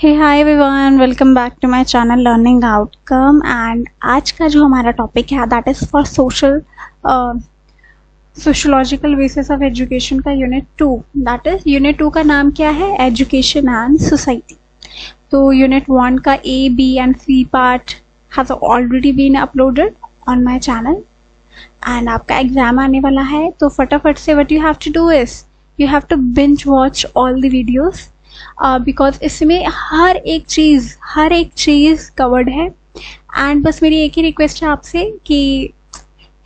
Hey hi everyone, welcome back to my channel learning outcome. And आज का जो हमारा टॉपिक है that is for sociological basis of education का unit 2। That is unit 2 का नाम क्या है? Education and society. तो यूनिट 1 का A, B and C part has already been uploaded on my channel and आपका एग्जाम आने वाला है, तो फटाफट से what you have to do is you have to binge watch all the videos because इसमें हर एक चीज़ कवर्ड है। एंड बस मेरी एक ही रिक्वेस्ट है आपसे कि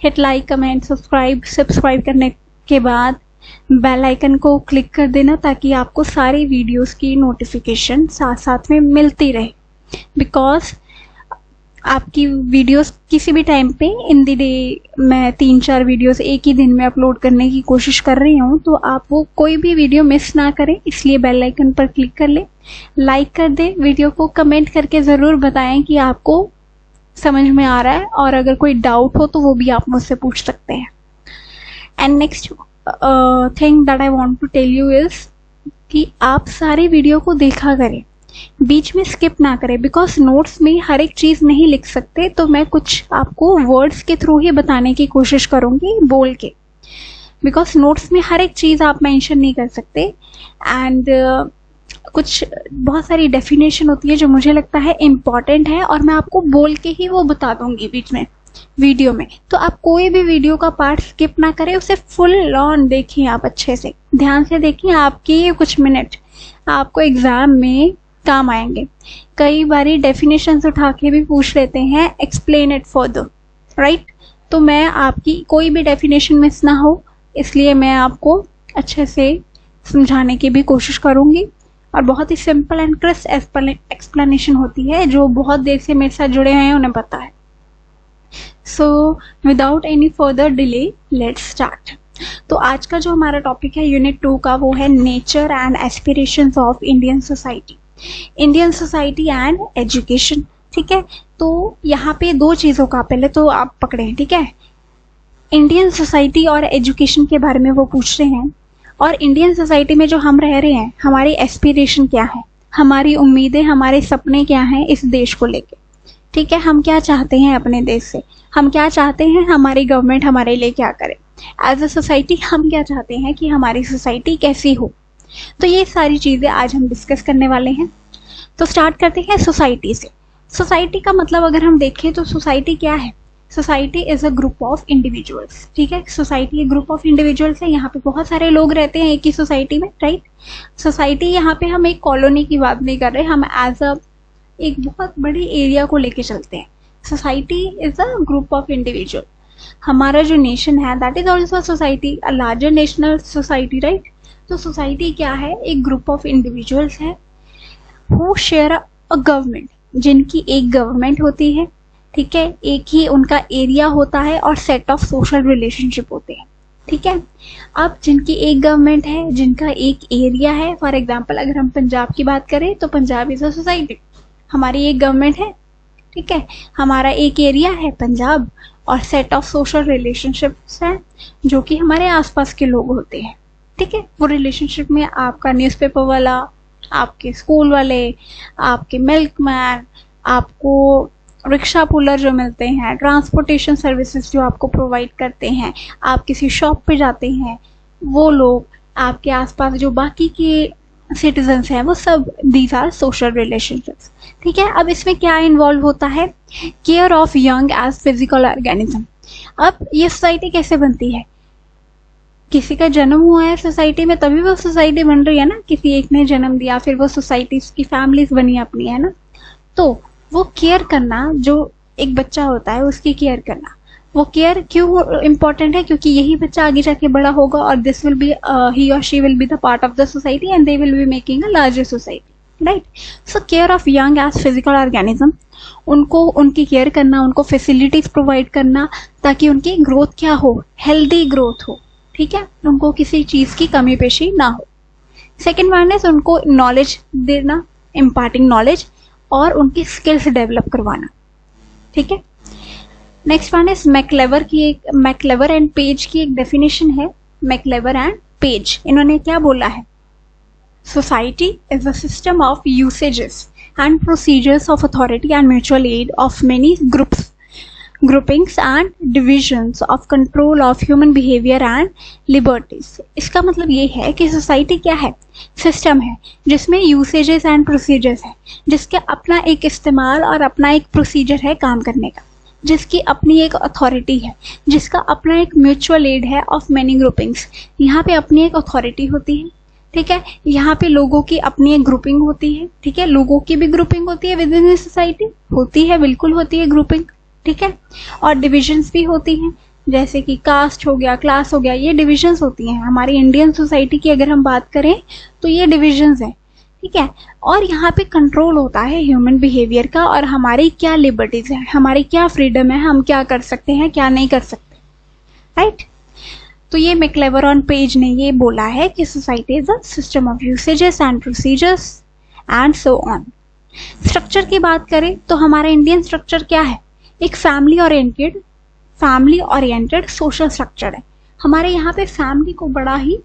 हिट लाइक, कमेंट, सब्सक्राइब करने के बाद बेल आइकन को क्लिक कर देना ताकि आपको सारी वीडियोस की नोटिफिकेशन साथ साथ में मिलती रहे। बिकॉज आपकी वीडियोस किसी भी टाइम पे इन द डे मैं 3-4 वीडियोस एक ही दिन में अपलोड करने की कोशिश कर रही हूँ, तो आप वो कोई भी वीडियो मिस ना करें, इसलिए बेल आइकन पर क्लिक कर लें, लाइक कर दें वीडियो को, कमेंट करके ज़रूर बताएं कि आपको समझ में आ रहा है, और अगर कोई डाउट हो तो वो भी आप मुझसे पूछ सकते हैं। And next thing that I want to tell you is कि आप सारी वीडियो को देखा करें, बीच में स्किप ना करें, बिकॉज नोट्स में हर एक चीज़ नहीं लिख सकते, तो मैं कुछ आपको वर्ड्स के थ्रू ही बताने की कोशिश करूँगी बोल के, बिकॉज नोट्स में हर एक चीज़ आप मेंशन नहीं कर सकते। एंड कुछ बहुत सारी डेफिनेशन होती है जो मुझे लगता है इम्पॉर्टेंट है, और मैं आपको बोल के ही वो बता दूंगी बीच में वीडियो में। तो आप कोई भी वीडियो का पार्ट स्किप ना करें, उसे फुल ऑन देखें, आप अच्छे से ध्यान से देखें। आपके ये कुछ मिनट आपको एग्जाम में काम आएंगे। कई बारी डेफिनेशंस उठा के भी पूछ लेते हैं, एक्सप्लेन इट फर्दर, राइट? तो मैं आपकी कोई भी डेफिनेशन मिस ना हो, इसलिए मैं आपको अच्छे से समझाने की भी कोशिश करूंगी, और बहुत ही सिंपल एंड क्रिस्प एक्सप्लेनेशन होती है। जो बहुत देर से मेरे साथ जुड़े हैं उन्हें पता है। So without any further delay let's start. तो आज का जो हमारा टॉपिक है यूनिट 2 का, वो है nature and aspirations of Indian society and education. ठीक है, तो यहाँ पे दो चीज़ों का पहले तो आप पकड़ें। ठीक है, इंडियन सोसाइटी और एजुकेशन के बारे में वो पूछ रहे हैं, और इंडियन सोसाइटी में जो हम रह रहे हैं, हमारी एस्पिरेशन क्या है, हमारी उम्मीदें, हमारे सपने क्या हैं इस देश को लेके। ठीक है, हम क्या चाहते हैं अपने देश से, हम क्या चाहते हैं हमारी गवर्नमेंट हमारे लिए क्या करे, एज अ सोसाइटी हम क्या चाहते हैं कि हमारी सोसाइटी कैसी हो। तो ये सारी चीज़ें आज हम डिस्कस करने वाले हैं। तो स्टार्ट करते हैं सोसाइटी से। सोसाइटी का मतलब अगर हम देखें तो सोसाइटी क्या है? Society is a group of individuals. ठीक है, सोसाइटी एक ग्रुप ऑफ इंडिविजुअल्स है। यहाँ पे बहुत सारे लोग रहते हैं एक ही सोसाइटी में, राइट? सोसाइटी यहाँ पे हम एक कॉलोनी की बात नहीं कर रहे, हम एज अ एक बहुत बड़ी एरिया को लेके चलते हैं। Society is a group of individual. हमारा जो नेशन है that is also society, a larger national society, right? तो सोसाइटी क्या है? एक ग्रुप ऑफ इंडिविजुअल्स है हु शेयर अ गवर्नमेंट, जिनकी एक गवर्नमेंट होती है। ठीक है, एक ही उनका एरिया होता है और सेट ऑफ सोशल रिलेशनशिप होते हैं। ठीक है, अब जिनकी एक गवर्नमेंट है, जिनका एक एरिया है, फॉर एग्जांपल अगर हम पंजाब की बात करें तो पंजाब इज अ सोसाइटी, हमारी एक गवर्नमेंट है। ठीक है, हमारा एक एरिया है पंजाब, और सेट ऑफ सोशल रिलेशनशिप्स हैं जो कि हमारे आसपास के लोग होते हैं। ठीक है, वो रिलेशनशिप में आपका न्यूज़पेपर वाला, आपके स्कूल वाले, आपके मिल्कमैन, आपको रिक्शा पुलर जो मिलते हैं, ट्रांसपोर्टेशन सर्विसेज जो आपको प्रोवाइड करते हैं, आप किसी शॉप पे जाते हैं, वो लोग, आपके आसपास जो बाकी के सिटीजन्स हैं, वो सब दीज आर सोशल रिलेशनशिप्स। ठीक है, अब इसमें क्या इन्वॉल्व होता है? Care of young age physical organism. अब ये सोसाइटी कैसे बनती है? किसी का जन्म हुआ है सोसाइटी में तभी वो सोसाइटी बन रही है ना, किसी एक ने जन्म दिया फिर वो सोसाइटी की फैमिलीज बनी अपनी, है ना? तो वो केयर करना, जो एक बच्चा होता है उसकी केयर करना, वो केयर क्यों इम्पोर्टेंट है? क्योंकि यही बच्चा आगे जाके बड़ा होगा, और दिस विल बी ही और she will be the part of the society and they will be making a larger society, right? So care of young age physical organism, उनको उनकी केयर करना, उनको फैसिलिटीज प्रोवाइड करना ताकि उनकी ग्रोथ क्या हो? हेल्दी ग्रोथ हो। ठीक है, उनको किसी चीज़ की कमी पेशी ना हो। सेकेंड वन है उनको नॉलेज देना, इम्पार्टिंग नॉलेज, और उनकी स्किल्स डेवलप करवाना। ठीक है, next one is MacIver and Page की एक डेफिनेशन है। मैक्लेवर एंड पेज, इन्होंने क्या बोला है? Society is a system of usages and procedures of authority and mutual aid of many groupings and divisions of control of human behavior and liberties. इसका मतलब ये है कि सोसाइटी क्या है, सिस्टम है जिसमें यूसेजेस एंड प्रोसीजर्स है, जिसके अपना एक इस्तेमाल और अपना एक प्रोसीजर है काम करने का, जिसकी अपनी एक अथॉरिटी है, जिसका अपना एक म्यूचुअल एड है ऑफ मैनी ग्रुपिंग्स। यहाँ पे अपनी एक अथॉरिटी होती है, ठीक है, यहाँ पे लोगों की अपनी एक ग्रुपिंग होती है, ठीक है, लोगों की भी ग्रुपिंग होती है विद इन द सोसाइटी, होती है, बिल्कुल होती है ग्रुपिंग, ठीक है, और डिविजन्स भी होती हैं, जैसे कि कास्ट हो गया, क्लास हो गया, ये डिविजन्स होती हैं। हमारी इंडियन सोसाइटी की अगर हम बात करें तो ये डिविजन्स हैं, ठीक है, और यहाँ पे कंट्रोल होता है ह्यूमन बिहेवियर का, और हमारी क्या लिबर्टीज है, हमारी क्या फ्रीडम है, हम क्या कर सकते हैं, क्या नहीं कर सकते, राइट। तो ये मैक्लेवर पेज ने ये बोला है कि society is a system of usages and procedures and so on. Structure की बात करें तो हमारा इंडियन स्ट्रक्चर क्या है, एक फैमिली ओरिएंटेड सोशल स्ट्रक्चर है। हमारे यहाँ पे फैमिली को बड़ा ही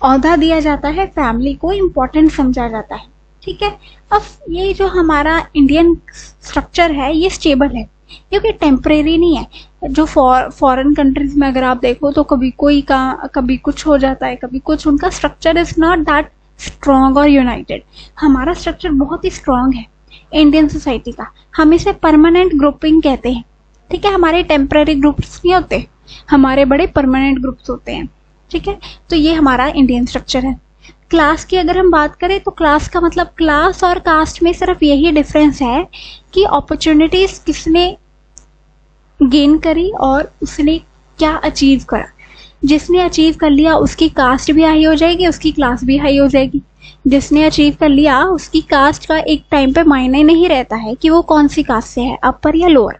औहदा दिया जाता है, फैमिली को इम्पोर्टेंट समझा जाता है, ठीक है। अब ये जो हमारा इंडियन स्ट्रक्चर है ये स्टेबल है, क्योंकि टेम्परेरी नहीं है। जो फॉरेन कंट्रीज में अगर आप देखो तो कभी कुछ हो जाता है, कभी कुछ, उनका structure is not that strong और यूनाइटेड। हमारा स्ट्रक्चर बहुत ही स्ट्रॉन्ग है इंडियन सोसाइटी का, हम इसे परमानेंट ग्रुपिंग कहते हैं, ठीक है। हमारे टेम्पररी ग्रुप्स नहीं होते, हमारे बड़े परमानेंट ग्रुप्स होते हैं, ठीक है। तो ये हमारा इंडियन स्ट्रक्चर है। क्लास की अगर हम बात करें तो क्लास का मतलब, क्लास और कास्ट में सिर्फ यही डिफरेंस है कि अपॉर्चुनिटीज किसने गेन करी और उसने क्या अचीव करा। जिसने अचीव कर लिया उसकी कास्ट भी हाई हो जाएगी, उसकी क्लास भी हाई हो जाएगी। जिसने अचीव कर लिया उसकी कास्ट का एक टाइम पे मायने नहीं रहता है कि वो कौन सी कास्ट से है, अपर या लोअर।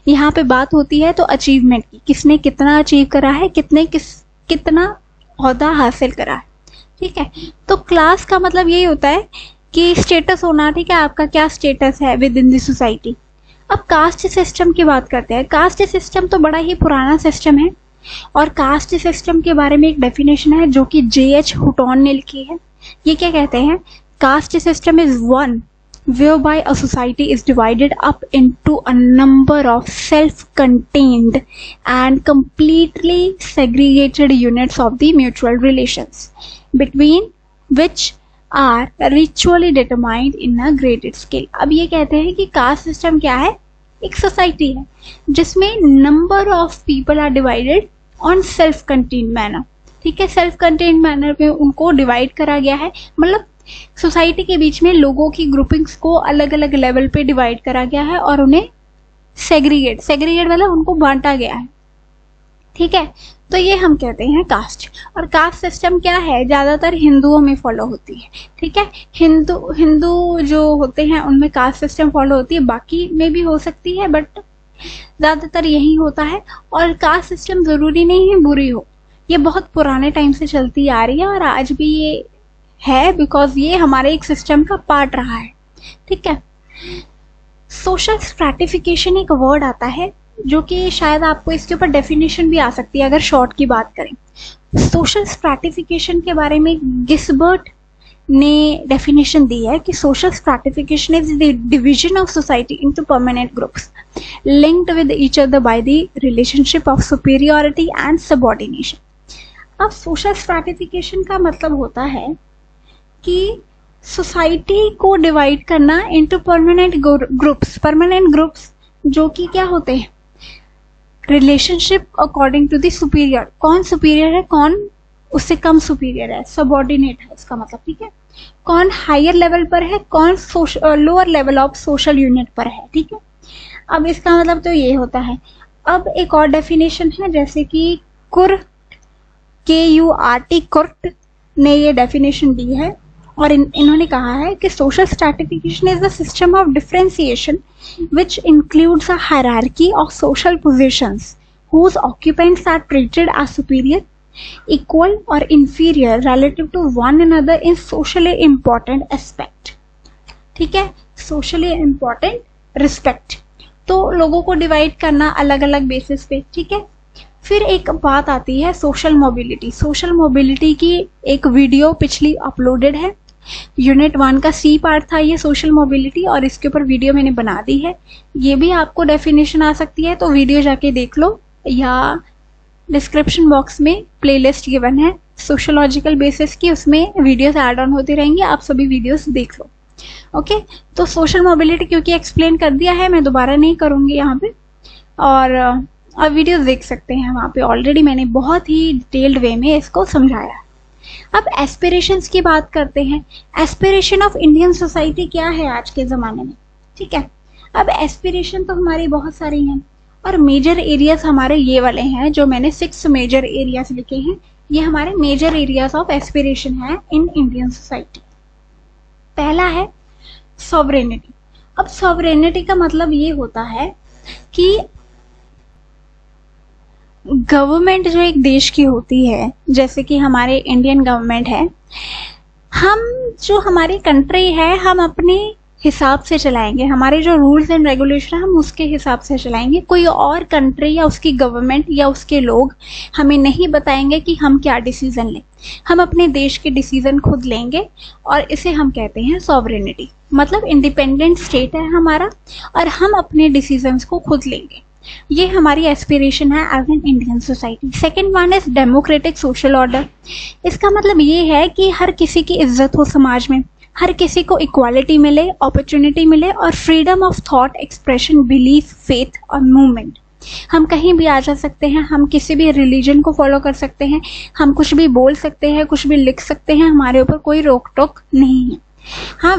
यहाँ पे बात होती है तो अचीवमेंट की, किसने कितना अचीव करा है, कितना ओहदा हासिल करा है, ठीक है। तो क्लास का मतलब यही होता है कि स्टेटस होना, ठीक है, आपका क्या स्टेटस है विद इन द सोसाइटी। अब कास्ट सिस्टम की बात करते हैं। कास्ट सिस्टम तो बड़ा ही पुराना सिस्टम है, और कास्ट सिस्टम के बारे में एक डेफिनेशन है जो कि J.H. हुटॉन ने लिखी है। ये क्या कहते हैं, caste system is one whereby a society is divided up into a number of self-contained and completely segregated units of the mutual relations between which are ritually determined in a graded scale। अब ये कहते हैं कि caste system क्या है, एक society है जिसमें number of people are divided on self contained manner, ठीक है। सेल्फ कंटेन्ड मैनर में उनको डिवाइड करा गया है, मतलब सोसाइटी के बीच में लोगों की ग्रुपिंग्स को अलग अलग लेवल पे डिवाइड करा गया है और उन्हें सेग्रीगेट मतलब उनको बांटा गया है, ठीक है। तो ये हम कहते हैं कास्ट। और कास्ट सिस्टम क्या है, ज्यादातर हिंदुओं में फॉलो होती है, ठीक है। हिंदू जो होते हैं उनमें कास्ट सिस्टम फॉलो होती है, बाकी में भी हो सकती है बट ज्यादातर यही होता है। और कास्ट सिस्टम जरूरी नहीं है बुरी हो, ये बहुत पुराने टाइम से चलती आ रही है और आज भी ये है, बिकॉज ये हमारे एक सिस्टम का पार्ट रहा है, ठीक है। सोशल स्ट्रैटिफिकेशन एक वर्ड आता है जो कि शायद आपको इसके ऊपर डेफिनेशन भी आ सकती है अगर शॉर्ट की बात करें। सोशल स्ट्रैटिफिकेशन के बारे में गिस्बर्ट ने डेफिनेशन दी है कि social stratification is the division of society into permanent groups linked with each other by the relationship of superiority and subordination. अब सोशल स्ट्रैटिफिकेशन का मतलब होता है कि सोसाइटी को डिवाइड करना इनटू परमानेंट ग्रुप्स जो कि क्या होते हैं, relationship according to the superior. कौन सुपीरियर है, कौन उससे कम सुपीरियर है, सबऑर्डिनेट है इसका मतलब, ठीक है। कौन हायर लेवल पर है, कौन lower level of social unit पर है, ठीक है। अब इसका मतलब तो ये होता है। अब एक और डेफिनेशन है जैसे कि कुर्ट ने ये डेफिनेशन दी है और इन्होंने कहा है कि social stratification is the system of differentiation which includes a hierarchy of social positions whose occupants are treated as superior, equal or inferior relative to one another in socially important aspect, ठीक है। socially important respect, तो लोगों को divide करना अलग अलग basis पे, ठीक है। फिर एक बात आती है सोशल मोबिलिटी। सोशल मोबिलिटी की एक वीडियो पिछली अपलोडेड है, यूनिट 1 का सी पार्ट था ये सोशल मोबिलिटी, और इसके ऊपर वीडियो मैंने बना दी है। ये भी आपको डेफिनेशन आ सकती है, तो वीडियो जाके देख लो, या डिस्क्रिप्शन बॉक्स में प्लेलिस्ट गिवन है सोशोलॉजिकल बेसिस की, उसमें वीडियोस ऐड ऑन होती रहेंगी, आप सभी वीडियोस देख लो। ओके, तो सोशल मोबिलिटी क्योंकि एक्सप्लेन कर दिया है, मैं दोबारा नहीं करूंगी यहाँ पे, और आप वीडियोस देख सकते हैं वहाँ पे, ऑलरेडी मैंने बहुत ही डिटेल्ड वे में इसको समझाया है। अब एस्पिरेशंस की बात करते हैं। एस्पिरेशन ऑफ इंडियन सोसाइटी क्या है आज के ज़माने में, ठीक है। अब एस्पिरेशन तो हमारी बहुत सारी हैं, और मेजर एरियाज हमारे ये वाले हैं जो मैंने 6 मेजर एरियाज लिखे हैं, ये हमारे मेजर एरियाज ऑफ एस्पिरेशन है इन इंडियन सोसाइटी। पहला है सॉवरेनिटी। अब सॉवरेनिटी का मतलब ये होता है कि गवर्नमेंट जो एक देश की होती है, जैसे कि हमारे इंडियन गवर्नमेंट है, हम जो हमारी कंट्री है हम अपने हिसाब से चलाएंगे, हमारे जो रूल्स एंड रेगुलेशन हम उसके हिसाब से चलाएंगे। कोई और कंट्री या उसकी गवर्नमेंट या उसके लोग हमें नहीं बताएंगे कि हम क्या डिसीजन लें, हम अपने देश के डिसीजन खुद लेंगे, और इसे हम कहते हैं सॉवरेनिटी। मतलब इंडिपेंडेंट स्टेट है हमारा, और हम अपने डिसीजंस को खुद लेंगे। ये हमारी एस्पिरेशन है as an Indian society. Second one is democratic social order. इसका मतलब ये है कि हर किसी की इज्जत हो समाज में, हर किसी को इक्वालिटी मिले, अपॉर्चुनिटी मिले, और freedom of thought, expression, belief, faith और मूवमेंट। हम कहीं भी आ जा सकते हैं, हम किसी भी रिलीजन को फॉलो कर सकते हैं, हम कुछ भी बोल सकते हैं, कुछ भी लिख सकते हैं, हमारे ऊपर कोई रोक टोक नहीं है। हाँ,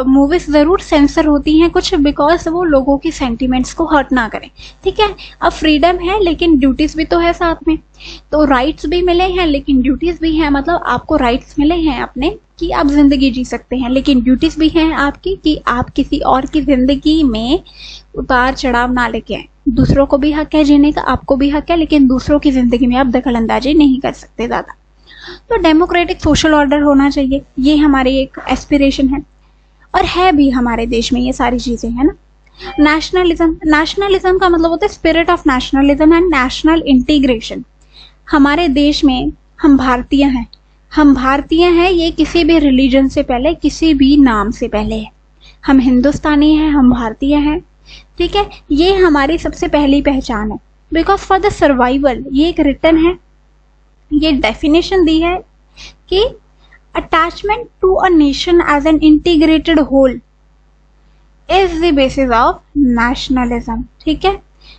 मूवीज जरूर सेंसर होती हैं कुछ, बिकॉज वो लोगों की सेंटिमेंट्स को हर्ट ना करें, ठीक है। अब फ्रीडम है लेकिन ड्यूटीज भी तो है साथ में, तो राइट्स भी मिले हैं लेकिन ड्यूटीज भी हैं। मतलब आपको राइट्स मिले हैं अपने कि आप जिंदगी जी सकते हैं, लेकिन ड्यूटीज भी हैं आपकी कि आप किसी और की जिंदगी में उतार चढ़ाव ना लेके आए। दूसरों को भी हक है जीने का, आपको भी हक है, लेकिन दूसरों की जिंदगी में आप दखल अंदाजी नहीं कर सकते ज्यादा। तो डेमोक्रेटिक सोशल ऑर्डर होना चाहिए, ये हमारी एक एस्पिरेशन है, और है भी हमारे देश में ये सारी चीजें, है ना। नेशनलिज्म। नेशनलिज्म का मतलब होता है spirit of nationalism and national integration. हमारे देश में हम भारतीय हैं, हम भारतीय हैं, ये किसी भी रिलीजन से पहले, किसी भी नाम से पहले है। हम हिंदुस्तानी हैं, हम भारतीय हैं, ठीक है। ये हमारी सबसे पहली पहचान है, बिकॉज फॉर द सर्वाइवल, ये एक रिटर्न है, ये डेफिनेशन दी है कि attachment to a nation as an integrated whole is the basis of nationalism, ठीक है।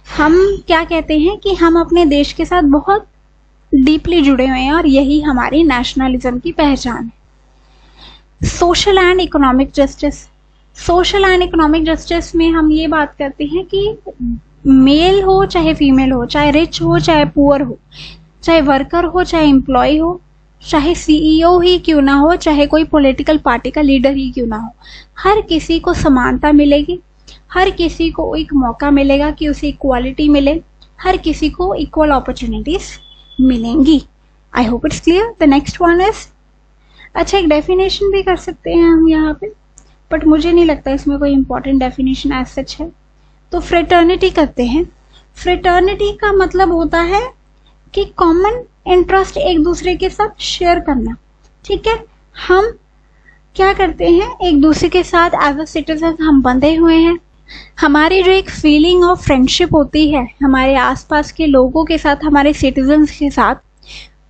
हम क्या कहते हैं कि हम अपने देश के साथ बहुत डीपली जुड़े हुए हैं, और यही हमारी नेशनलिज्म की पहचान है। Social and economic justice. Social and economic justice में हम ये बात करते हैं कि मेल हो चाहे फीमेल हो, चाहे रिच हो चाहे पुअर हो, चाहे वर्कर हो चाहे एम्प्लॉय हो, चाहे सीईओ ही क्यों ना हो, चाहे कोई पॉलिटिकल पार्टी का लीडर ही क्यों ना हो, हर किसी को समानता मिलेगी, हर किसी को एक मौका मिलेगा कि उसे इक्वालिटी मिले, हर किसी को इक्वल अपॉर्चुनिटीज मिलेंगी। I hope it's clear. The next one is, अच्छा एक डेफिनेशन भी कर सकते हैं हम यहाँ पे, बट मुझे नहीं लगता इसमें कोई इंपॉर्टेंट डेफिनेशन एज सच है, तो फ्रेटर्निटी करते हैं। फ्रेटर्निटी का मतलब होता है कि कॉमन इंटरेस्ट एक दूसरे के साथ शेयर करना, ठीक है। हम क्या करते हैं, एक दूसरे के साथ एज अ सिटीजन हम बंधे हुए हैं, हमारी जो एक फीलिंग ऑफ फ्रेंडशिप होती है हमारे आसपास के लोगों के साथ, हमारे सिटीजन्स के साथ,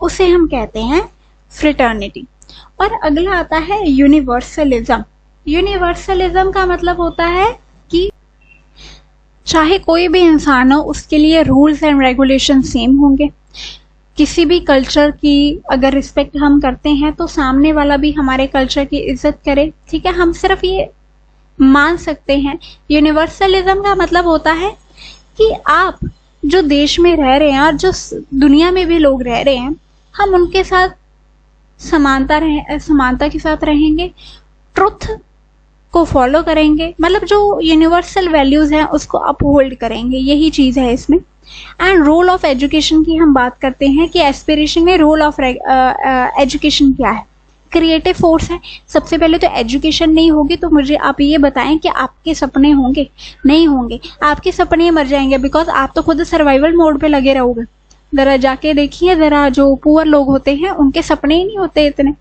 उसे हम कहते हैं फ्रेटर्निटी। और अगला आता है यूनिवर्सलिज्म। यूनिवर्सलिज्म का मतलब होता है कि चाहे कोई भी इंसान हो, उसके लिए रूल्स एंड रेगुलेशन सेम होंगे। किसी भी कल्चर की अगर रिस्पेक्ट हम करते हैं तो सामने वाला भी हमारे कल्चर की इज्जत करे, ठीक है। हम सिर्फ ये मान सकते हैं। यूनिवर्सलिज्म का मतलब होता है कि आप जो देश में रह रहे हैं और जो दुनिया में भी लोग रह रहे हैं, हम उनके साथ समानता के साथ रहेंगे, ट्रुथ को फॉलो करेंगे, मतलब जो यूनिवर्सल वैल्यूज हैं उसको अपहोल्ड करेंगे, यही चीज है इसमें। एंड रोल ऑफ एजुकेशन की हम बात करते हैं कि एस्पिरेशन में रोल ऑफ एजुकेशन क्या है, क्रिएटिव फोर्स है। सबसे पहले तो एजुकेशन नहीं होगी तो मुझे आप ये बताएं कि आपके सपने होंगे? नहीं होंगे, आपके सपने मर जाएंगे, बिकॉज आप तो खुद सर्वाइवल मोड पे लगे रहोगे। जरा जाके देखिए, जरा जो पुअर लोग होते हैं उनके सपने ही नहीं होते इतने।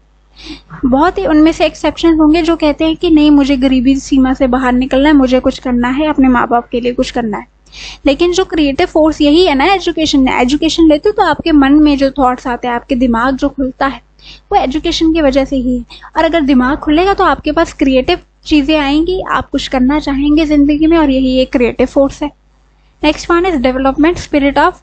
बहुत ही उनमें से एक्सेप्शन होंगे जो कहते हैं कि नहीं, मुझे गरीबी सीमा से बाहर निकलना है, मुझे कुछ करना है, अपने माँ बाप के लिए कुछ करना है। लेकिन जो क्रिएटिव फोर्स यही है ना एजुकेशन ने। एजुकेशन लेते तो आपके मन में जो थॉट्स आते हैं, आपके दिमाग जो खुलता है, वो एजुकेशन की वजह से ही है। और अगर दिमाग खुलेगा तो आपके पास क्रिएटिव चीजें आएंगी, आप कुछ करना चाहेंगे जिंदगी में, और यही एक क्रिएटिव फोर्स है। Next one is development spirit of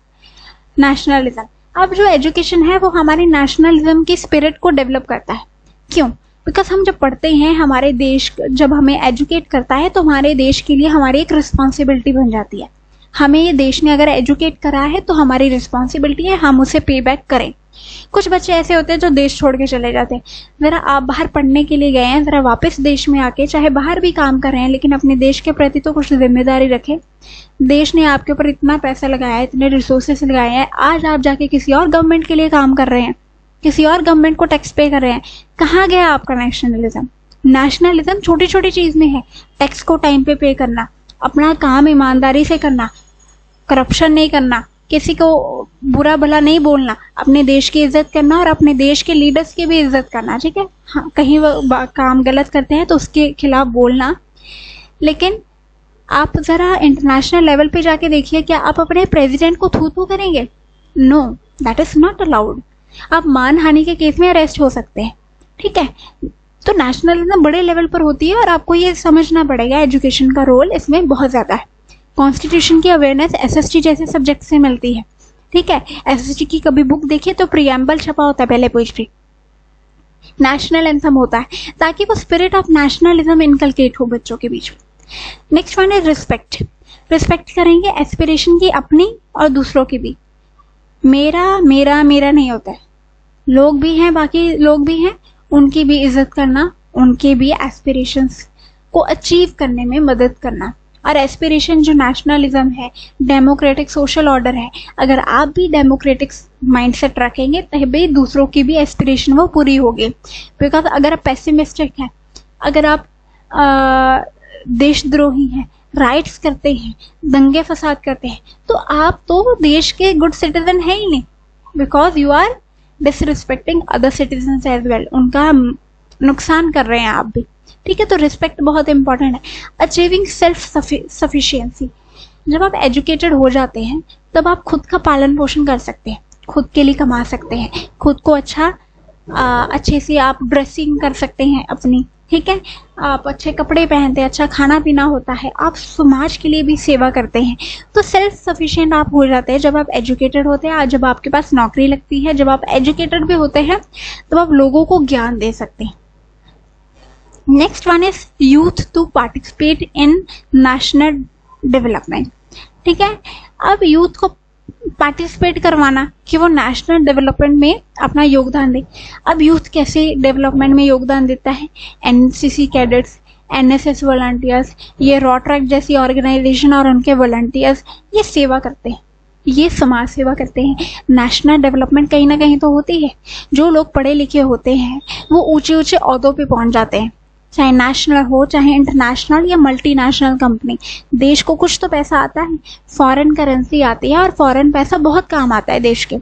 nationalism. अब जो एजुकेशन है वो हमारे नेशनलिज्म की स्पिरिट को डेवलप करता है। क्यों? बिकॉज हम जब पढ़ते हैं, हमारे देश जब हमें एजुकेट करता है तो हमारे देश के लिए हमारी एक रिस्पॉन्सिबिलिटी बन जाती है। हमें ये देश ने अगर एजुकेट करा है तो हमारी रिस्पॉन्सिबिलिटी है हम उसे पे बैक करें। कुछ बच्चे ऐसे होते हैं जो देश छोड़ के चले जाते हैं। जरा आप बाहर पढ़ने के लिए गए हैं, जरा वापस देश में आके, चाहे बाहर भी काम कर रहे हैं, लेकिन अपने देश के प्रति तो कुछ जिम्मेदारी रखें। देश ने आपके ऊपर इतना पैसा लगाया है, इतने रिसोर्सेस लगाए हैं, आज आप जाके किसी और गवर्नमेंट के लिए काम कर रहे हैं, किसी और गवर्नमेंट को टैक्स पे कर रहे हैं। कहाँ गया आपका नेशनलिज्म? नेशनलिज्म छोटी छोटी चीज में है। टैक्स को टाइम पे करना, अपना काम ईमानदारी से करना, करप्शन नहीं करना, किसी को बुरा भला नहीं बोलना, अपने देश की इज्जत करना और अपने देश के लीडर्स की भी इज्जत करना। ठीक है, हाँ, कहीं वो काम गलत करते हैं तो उसके खिलाफ बोलना। लेकिन आप जरा इंटरनेशनल लेवल पे जाके देखिए, क्या आप अपने प्रेसिडेंट को थू थू करेंगे? No, that is not allowed. आप मानहानि के केस में अरेस्ट हो सकते हैं। ठीक है, तो नेशनलिज्म बड़े लेवल पर होती है और आपको ये समझना पड़ेगा एजुकेशन का रोल इसमें बहुत ज्यादा है। कॉन्स्टिट्यूशन की अवेयरनेस एसएसटी जैसे सब्जेक्ट से मिलती है। ठीक है, एसएसटी की कभी बुक देखिए तो प्रीएम्बल छपा होता है पहले पेज पे, नेशनल एंथम होता है, ताकि वो स्पिरिट ऑफ नेशनलिज्म इनकलकेट हो बच्चों के बीच में। Next one is respect. Respect करेंगे एस्पिरेशन की, अपनी और दूसरों की भी। मेरा मेरा मेरा नहीं होता है, लोग भी हैं, बाकी लोग भी हैं, उनकी भी इज्जत करना, उनके भी एस्पिरेशंस को अचीव करने में मदद करना। और एस्पिरेशन जो नेशनलिज्म है, डेमोक्रेटिक सोशल ऑर्डर है, अगर आप भी डेमोक्रेटिक माइंडसेट रखेंगे तभी दूसरों की भी एस्पिरेशन वो पूरी होगी। बिकॉज अगर आप पेसिमिस्टिक हैं, अगर आप देशद्रोही हैं, राइट्स करते हैं, दंगे फसाद करते हैं, तो आप तो देश के गुड सिटीजन है ही नहीं, because you are disrespecting other citizen as well. उनका नुकसान कर रहे हैं आप भी। ठीक है, तो रिस्पेक्ट बहुत इंपॉर्टेंट है। Achieving self sufficiency. जब आप एजुकेटेड हो जाते हैं तब आप खुद का पालन पोषण कर सकते हैं, खुद के लिए कमा सकते हैं, खुद को अच्छे से आप ड्रेसिंग कर सकते हैं अपनी। ठीक है, आप अच्छे कपड़े पहनते हैं, अच्छा खाना पीना होता है, आप समाज के लिए भी सेवा करते हैं, तो सेल्फ सफिशिएंट आप हो जाते हैं जब आप एजुकेटेड होते हैं। जब आपके पास नौकरी लगती है, जब आप एजुकेटेड भी होते हैं, तब आप लोगों को ज्ञान दे सकते हैं। Next one is youth to participate in national development. ठीक है, अब यूथ को पार्टिसिपेट करवाना कि वो नेशनल डेवलपमेंट में अपना योगदान दे। अब यूथ कैसे डेवलपमेंट में योगदान देता है? एनसीसी कैडेट्स, एनएसएस वॉलंटियर्स, ये रोटरैक्ट जैसी ऑर्गेनाइजेशन और उनके वॉलंटियर्स ये सेवा करते हैं, ये समाज सेवा करते हैं। नेशनल डेवलपमेंट कहीं ना कहीं तो होती है। जो लोग पढ़े लिखे होते हैं वो ऊंचे ऊंचे ओहदों पे पहुंच जाते हैं, चाहे नेशनल हो, चाहे इंटरनेशनल या मल्टीनेशनल कंपनी। देश को कुछ तो पैसा आता है, फॉरेन करेंसी आती है और फॉरेन पैसा बहुत काम आता है देश के।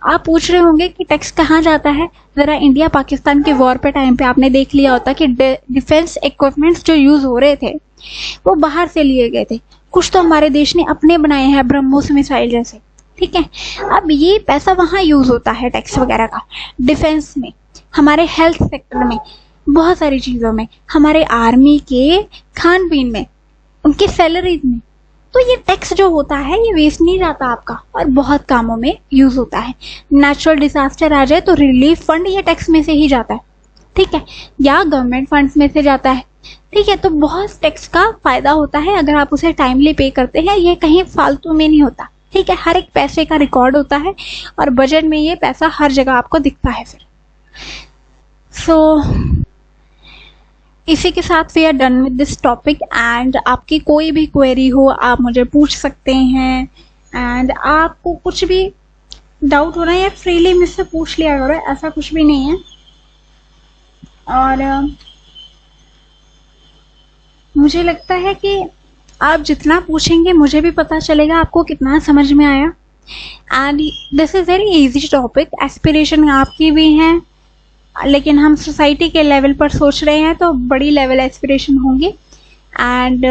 आप पूछ रहे होंगे कि टैक्स कहाँ जाता है? जरा इंडिया पाकिस्तान के वॉर पे टाइम पे आपने देख लिया होता कि डिफेंस इक्विपमेंट्स जो यूज हो रहे थे वो बाहर से लिए गए थे, कुछ तो हमारे देश ने अपने बनाए हैं, ब्रह्मोस मिसाइल जैसे। ठीक है, अब ये पैसा वहां यूज होता है टैक्स वगैरह का, डिफेंस में, हमारे हेल्थ सेक्टर में, बहुत सारी चीजों में, हमारे आर्मी के खान पीन में, उनकी सैलरीज में। तो ये टैक्स जो होता है ये वेस्ट नहीं जाता आपका और बहुत कामों में यूज होता है। नेचुरल डिजास्टर आ जाए तो रिलीफ फंड ये टैक्स में से ही जाता है। ठीक है, या गवर्नमेंट फंड्स में से जाता है। ठीक है, तो बहुत टैक्स का फायदा होता है अगर आप उसे टाइमली पे करते हैं। ये कहीं फालतू में नहीं होता। ठीक है, हर एक पैसे का रिकॉर्ड होता है और बजट में ये पैसा हर जगह आपको दिखता है फिर। इसी के साथ we are done with this topic. And आपकी कोई भी क्वेरी हो आप मुझे पूछ सकते हैं। एंड आपको कुछ भी डाउट हो रहा है या फ्रीली मुझसे पूछ लिया करो, ऐसा कुछ भी नहीं है। और मुझे लगता है कि आप जितना पूछेंगे मुझे भी पता चलेगा आपको कितना समझ में आया। And this is very easy topic. Aspiration आपकी भी हैं, लेकिन हम सोसाइटी के लेवल पर सोच रहे हैं तो बड़ी लेवल एस्पिरेशन होंगी। एंड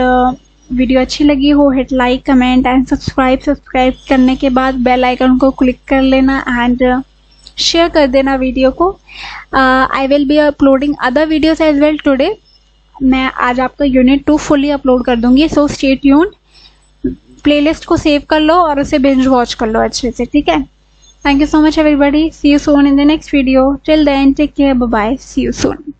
वीडियो अच्छी लगी हो, hit like, comment and subscribe करने के बाद बेल आइकन को क्लिक कर लेना एंड शेयर कर देना वीडियो को। I will be uploading other videos as well today. मैं आज आपका यूनिट 2 फुली अपलोड कर दूंगी, सो स्टे ट्यून्ड। प्लेलिस्ट को सेव कर लो और उसे बिंज वॉच कर लो अच्छे से, ठीक है। Thank you so much everybody. See you soon in the next video. Till then, take care. Bye bye. See you soon.